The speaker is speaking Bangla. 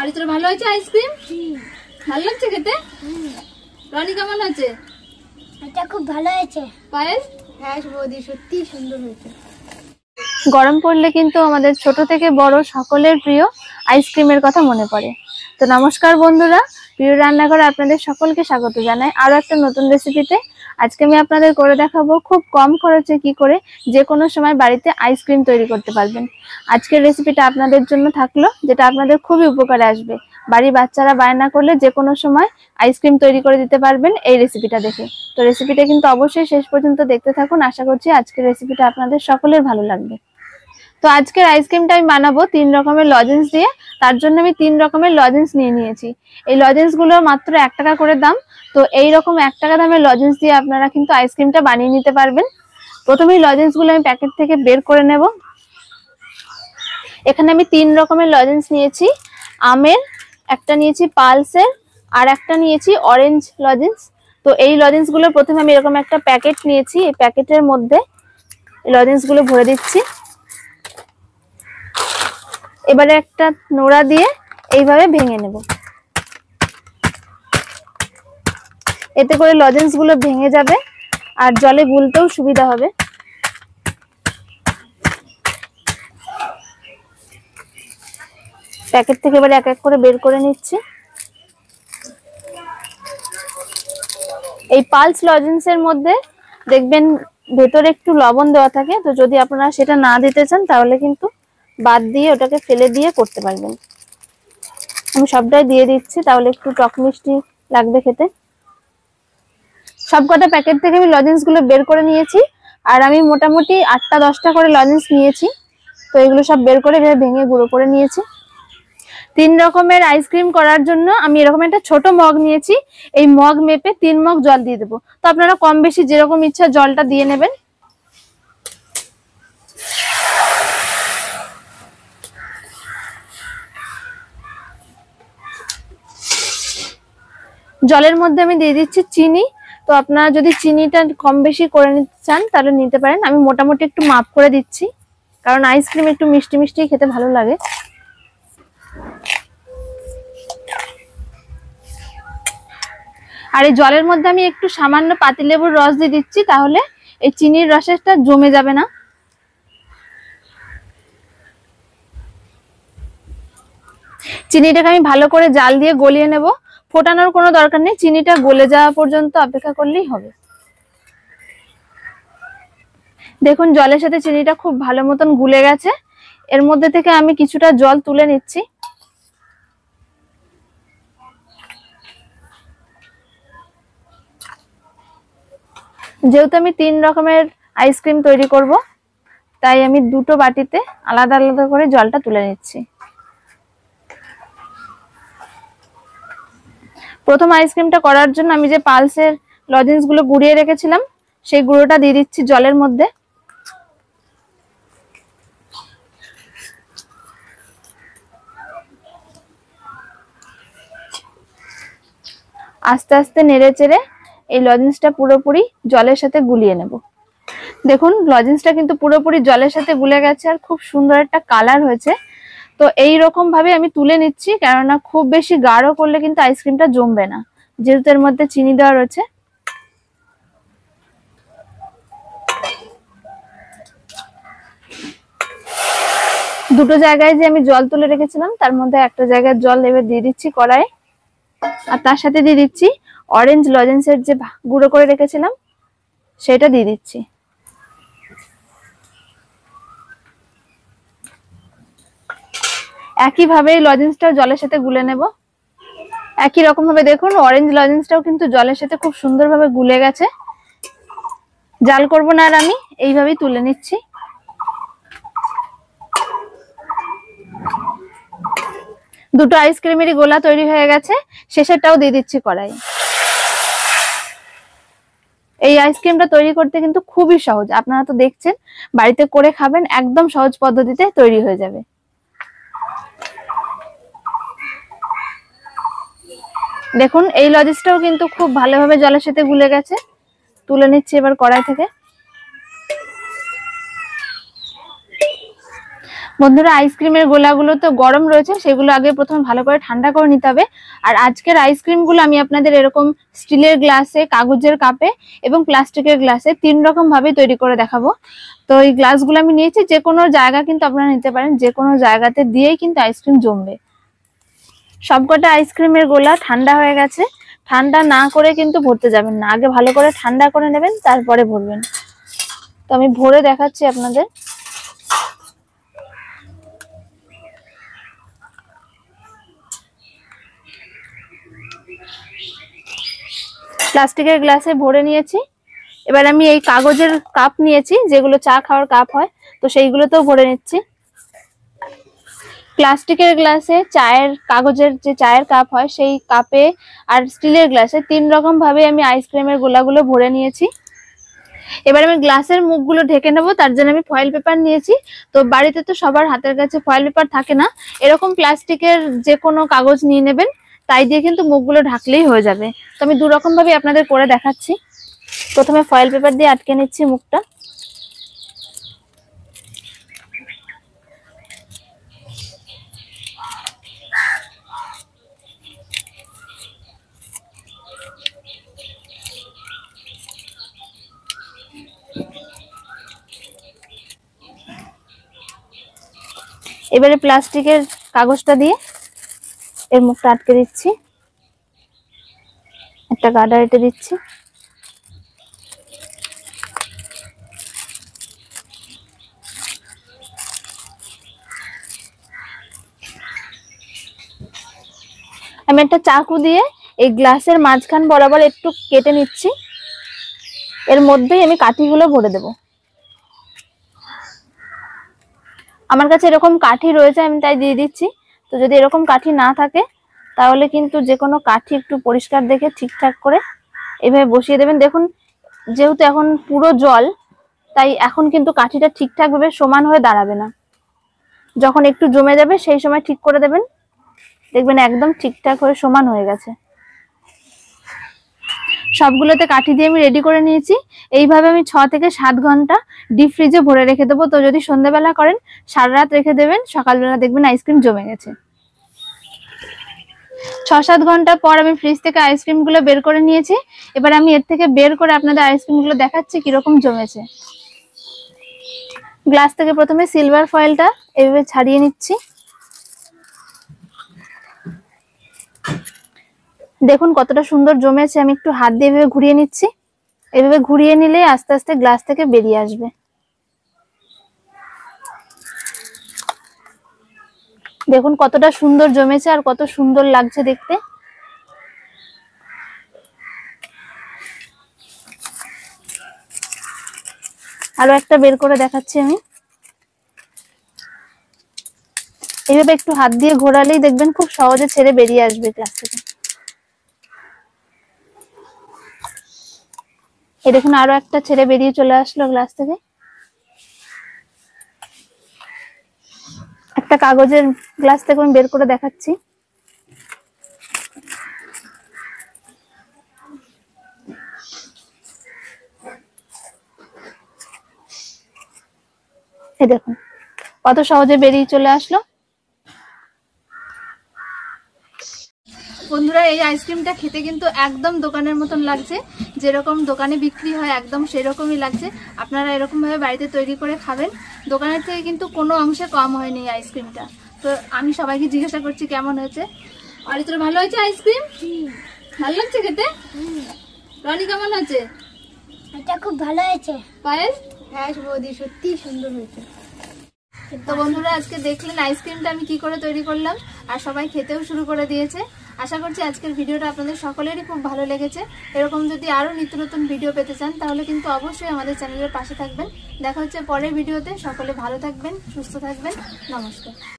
আর তোর ভালো হয়েছে আইসক্রিম? ভালো লাগছে খেতে? রনি কেমন হয়েছে? এটা খুব ভালো হয়েছে। পায়েল? হ্যাঁ বৌদি, সত্যি সুন্দর হয়েছে। গরম পড়লে কিন্তু আমাদের ছোট থেকে বড় সকলের প্রিয় আইসক্রিমের কথা মনে পড়ে। তো নমস্কার বন্ধুরা, প্রিয় রান্নাঘরে আপনাদের সকলকে স্বাগত জানাই আরো একটা নতুন রেসিপিতে। আজকে আমি আপনাদের করে দেখাবো খুব কম খরচে কি করে যে কোনো সময় বাড়িতে আইসক্রিম তৈরি করতে পারবেন। আজকের রেসিপিটা আপনাদের জন্য থাকলো, যেটা আপনাদের খুবই উপকারে আসবে। বাড়ির বাচ্চারা বায়না করলে যে কোনো সময় আইসক্রিম তৈরি করে দিতে পারবেন এই রেসিপিটা দেখে। তো রেসিপিটা কিন্তু অবশ্যই শেষ পর্যন্ত দেখতে থাকুন। আশা করছি আজকের রেসিপিটা আপনাদের সকলের ভালো লাগবে। তো আজকের আইসক্রিমটা আমি বানাবো 3 রকমের লজেন্স দিয়ে। তার জন্য আমি 3 রকমের লজেন্স নিয়ে নিয়েছি। এই লজেন্স গুলো মাত্র 1 টাকা করে দাম। তো এই রকম 1 টাকা দামের লজেন্স দিয়ে আপনারা কিন্তু আইসক্রিমটা বানিয়ে নিতে পারবেন। প্রথমেই লজেন্স গুলো আমি প্যাকেট থেকে বের করে নেব। এখানে আমি 3 রকমের লজেন্স নিয়েছি। আমের একটা নিয়েছি, পালসের আর একটা নিয়েছি অরেঞ্জ লজেন্স। তো এই লজেন্স গুলো প্রথমে আমি এরকম একটা প্যাকেট নিয়েছি। এই প্যাকেটের মধ্যে লজেন্স গুলো ভরে দিচ্ছি। এবারে একটা নোড়া দিয়ে এইভাবে ভেঙে নেব। এতে করে লজেন্স গুলো ভেঙে যাবে আর জলে গুলতেও সুবিধা হবে। প্যাকেট থেকে এবারে এক এক করে বের করে নিচ্ছি। এই পালস লজেন্সের মধ্যে দেখবেন ভেতরে একটু লবণ দেওয়া থাকে। তো যদি আপনারা সেটা না দিতে চান তাহলে কিন্তু বাদ দিয়ে ওটাকে ফেলে দিয়ে করতে পারবেন। আমি সবটাই দিয়ে দিচ্ছি, তাহলে একটু টক মিষ্টি লাগবে খেতে। সবকটা প্যাকেট থেকে আমি লজেন্স গুলো বের করে নিয়েছি। আর আমি মোটামুটি 8টা 10টা করে লজেন্স নিয়েছি। তো এগুলো সব বের করে ভেঙে গুঁড়ো করে নিয়েছি। 3 রকমের আইসক্রিম করার জন্য আমি এরকম একটা ছোট মগ নিয়েছি। এই মগ মেপে 3 মগ জল দিয়ে দেবো। তো আপনারা কম বেশি যেরকম ইচ্ছা জলটা দিয়ে নেবেন। জলের মধ্যে আমি দিয়ে দিচ্ছি চিনি। তো আপনারা যদি চিনিটা কম বেশি করে নিতে চান তাহলে নিতে পারেন। আমি মোটামুটি একটু মাপ করে দিচ্ছি, কারণ আইসক্রিম একটু মিষ্টি মিষ্টি খেতে ভালো লাগে। আর এই জলের মধ্যে আমি একটু সামান্য পাতিলেবুর রস দিয়ে দিচ্ছি, তাহলে এই চিনির রসটা জমে যাবে না। চিনিটাকে আমি ভালো করে জাল দিয়ে গলিয়ে নেব। ফোটানোর কোনো দরকার নেই, চিনিটা গলে যাওয়া পর্যন্ত অপেক্ষা করলেই হবে। দেখুন জলের সাথে চিনিটা খুব ভালো মতন গুলে গেছে। এর মধ্যে থেকে আমি কিছুটা জল তুলে নিচ্ছি। যেহেতু আমি 3 রকমের আইসক্রিম তৈরি করব, তাই আমি দুটো বাটিতে আলাদা আলাদা করে জলটা তুলে নিচ্ছি। প্রথম আইসক্রিমটা করার জন্য আমি যে পালসের লজেন্স গুলো গুঁড়িয়ে রেখেছিলাম সেই গুঁড়োটা দিয়ে দিচ্ছি জলের মধ্যে। আস্তে আস্তে নেড়ে চেড়ে এই লজেন্সটা পুরোপুরি জলের সাথে গুলিয়ে নেব। দেখুন লজেন্সটা কিন্তু পুরোপুরি জলের সাথে গুলে গেছে আর খুব সুন্দর একটা কালার হয়েছে। তো এই রকম ভাবে আমি তুলে নিচ্ছি, কেননা খুব বেশি গাঢ় করলে কিন্তু আইসক্রিমটা জমবে না, যেহেতু এর মধ্যে চিনি দেওয়া রয়েছে। দুটো জায়গায় যে আমি জল তুলে রেখেছিলাম তার মধ্যে একটা জায়গায় জল এবার দিয়ে দিচ্ছি কড়াই। আর তার সাথে দিয়ে দিচ্ছি অরেঞ্জ লজেন্সের যে গুঁড়ো করে রেখেছিলাম সেটা দিয়ে দিচ্ছি। একইভাবে এই লজেন্সটাও জলের সাথে গুলে নেব। একই রকম ভাবে দেখুন অরেঞ্জ লজেন্সটাও কিন্তু জলের সাথে খুব সুন্দরভাবে গুলে গেছে। জাল করব না আর আমি এইভাবেই তুলে নিচ্ছি। দুটো আইসক্রিমেরই গোলা তৈরি হয়ে গেছে, শেষেরটাও দিয়ে দিচ্ছি কড়াই। এই আইসক্রিমটা তৈরি করতে কিন্তু খুবই সহজ। আপনারা তো দেখছেন, বাড়িতে করে খাবেন, একদম সহজ পদ্ধতিতে তৈরি হয়ে যাবে। দেখুন এই লজেন্সটাও কিন্তু খুব ভালোভাবে জলের সাথে গুলে গেছে। তুলে নিচ্ছি এবার কড়াই থেকে। বন্ধুরা, আইসক্রিমের গোলাগুলো তো গরম রয়েছে, সেগুলো আগে প্রথমে ভালো করে ঠান্ডা করে নিতে হবে। আর আজকের আইসক্রিমগুলো আমি আপনাদের এরকম স্টিলের গ্লাসে, কাগজের কাপে এবং প্লাস্টিকের গ্লাসে 3 রকম ভাবে তৈরি করে দেখাবো। তো এই গ্লাসগুলো আমি নিয়েছি, যে কোনো জায়গা কিন্তু আপনারা নিতে পারেন, যে কোনো জায়গাতে দিয়েই কিন্তু আইসক্রিম জমবে। সবকটা আইসক্রিমের গোলা ঠান্ডা হয়ে গেছে। ঠান্ডা না করে কিন্তু ভরতে যাবেন না, আগে ভালো করে ঠান্ডা করে নেবেন, তারপরে ভরবেন। তো আমি ভরে দেখাচ্ছি আপনাদের। প্লাস্টিকের গ্লাসে ভরে নিয়েছি। এবার আমি এই কাগজের কাপ নিয়েছি, যেগুলো চা খাওয়ার কাপ হয়, তো সেইগুলোতেও ভরে নিচ্ছি। প্লাস্টিকের গ্লাসে, কাগজের যে চায়ের কাপ হয় সেই কাপে, আর স্টিলের গ্লাসে 3 রকম ভাবে আমি আইসক্রিমের গোলাগুলো ভরে নিয়েছি। এবার আমি গ্লাসের মুখগুলো ঢেকে নেবো, তার জন্য আমি ফয়েল পেপার নিয়েছি। তো বাড়িতে তো সবার হাতের কাছে ফয়েল পেপার থাকে না, এরকম প্লাস্টিকের যে কোনো কাগজ নিয়ে নেবেন, তাই দিয়ে কিন্তু মুখগুলো ঢাকলেই হয়ে যাবে। তো আমি 2 রকম ভাবে আপনাদের করে দেখাচ্ছি। প্রথমে ফয়েল পেপার দিয়ে আটকে নিচ্ছি মুখটা। এবারে প্লাস্টিকের কাগজটা দিয়ে এর মুখটা আটকে দিচ্ছি, একটা গার্ডার এঁটে দিচ্ছি। আমি একটা চাকু দিয়ে এই গ্লাসের মাঝখান বরাবর একটু কেটে নিচ্ছি। এর মধ্যেই আমি কাঠিগুলো ভরে দেব। আমার কাছে এরকম কাঠি রয়েছে, আমি তাই দিয়ে দিচ্ছি। তো যদি এরকম কাঠি না থাকে, তাহলে কিন্তু যে কোনো কাঠি একটু পরিষ্কার দেখে ঠিকঠাক করে এভাবে বসিয়ে দেবেন। দেখুন, যেহেতু এখন পুরো জল, তাই এখন কিন্তু কাঠিটা ঠিকঠাক ভাবে সমান হয়ে দাঁড়াবে না। যখন একটু জমে যাবে সেই সময় ঠিক করে দেবেন, দেখবেন একদম ঠিকঠাক হয়ে সমান হয়ে গেছে। সবগুলোতে কাঠি দিয়ে আমি রেডি করে নিয়েছি। এইভাবে আমি 6 থেকে 7 ঘন্টা ডিপ ফ্রিজে ভরে রেখে দেবো। তো যদি সন্ধ্যাবেলা করেন, সারা রাত রেখে দেবেন, সকালবেলা দেখবেন আইসক্রিম জমে গেছে। 6-7 ঘন্টা পর আমি ফ্রিজ থেকে আইসক্রিমগুলো বের করে নিয়েছি। এবার আমি এর থেকে বের করে আপনাদের আইসক্রিমগুলো দেখাচ্ছি কিরকম জমেছে। গ্লাস থেকে প্রথমে সিলভার ফয়েলটা এভাবে ছাড়িয়ে নিচ্ছি। দেখুন কতটা সুন্দর জমেছে। আমি একটু হাত দিয়ে এভাবে ঘুরিয়ে নিচ্ছি। এভাবে ঘুরিয়ে নিলে আস্তে আস্তে গ্লাস থেকে বেরিয়ে আসবে। দেখুন কতটা সুন্দর জমেছে আর কত সুন্দর লাগছে দেখতে। আরো একটা বের করে দেখাচ্ছি আমি। এইভাবে একটু হাত দিয়ে ঘোরালেই দেখবেন খুব সহজে ছেড়ে বেরিয়ে আসবে গ্লাস থেকে। এই দেখুন আরো একটা ছেড়ে বেরিয়ে চলে আসলো গ্লাস থেকে। একটা কাগজের গ্লাস থেকে আমি বের করে দেখাচ্ছি। এই দেখুন কত সহজে বেরিয়ে চলে আসলো। বন্ধুরা, এই আইসক্রিমটা খেতে কিন্তু একদম দোকানের মতন লাগছে, যেরকম দোকানে বিক্রি হয় একদম সেরকমই লাগছে। আপনারা এরকম ভাবে বাড়িতে তৈরি করে খাবেন, দোকানের থেকে কিন্তু কোনো অংশে কম হয়নি এই আইসক্রিমটা। তো আমি সবাইকে জিজ্ঞাসা করছি কেমন হয়েছে। আর তোর ভালো হয়েছে আইসক্রিম? ভালো লাগছে খেতে? রনি কেমন হয়েছে? এটা খুব ভালো হয়েছে। পায়েল? হ্যাঁ বৌদি, সত্যি সুন্দর হয়েছে। তো বন্ধুরা, আজকে দেখলেন আইসক্রিমটা আমি কি করে তৈরি করলাম, আর সবাই খেতেও শুরু করে দিয়েছে। আশা করছি আজকের ভিডিওটা আপনাদের সকলেরই খুব ভালো লেগেছে। এরকম যদি আরো নিত্য নতুন ভিডিও পেতে চান, তাহলে কিন্তু অবশ্যই আমাদের চ্যানেলের পাশে থাকবেন। দেখা হচ্ছে পরের ভিডিওতে। সকলে ভালো থাকবেন, সুস্থ থাকবেন। নমস্কার।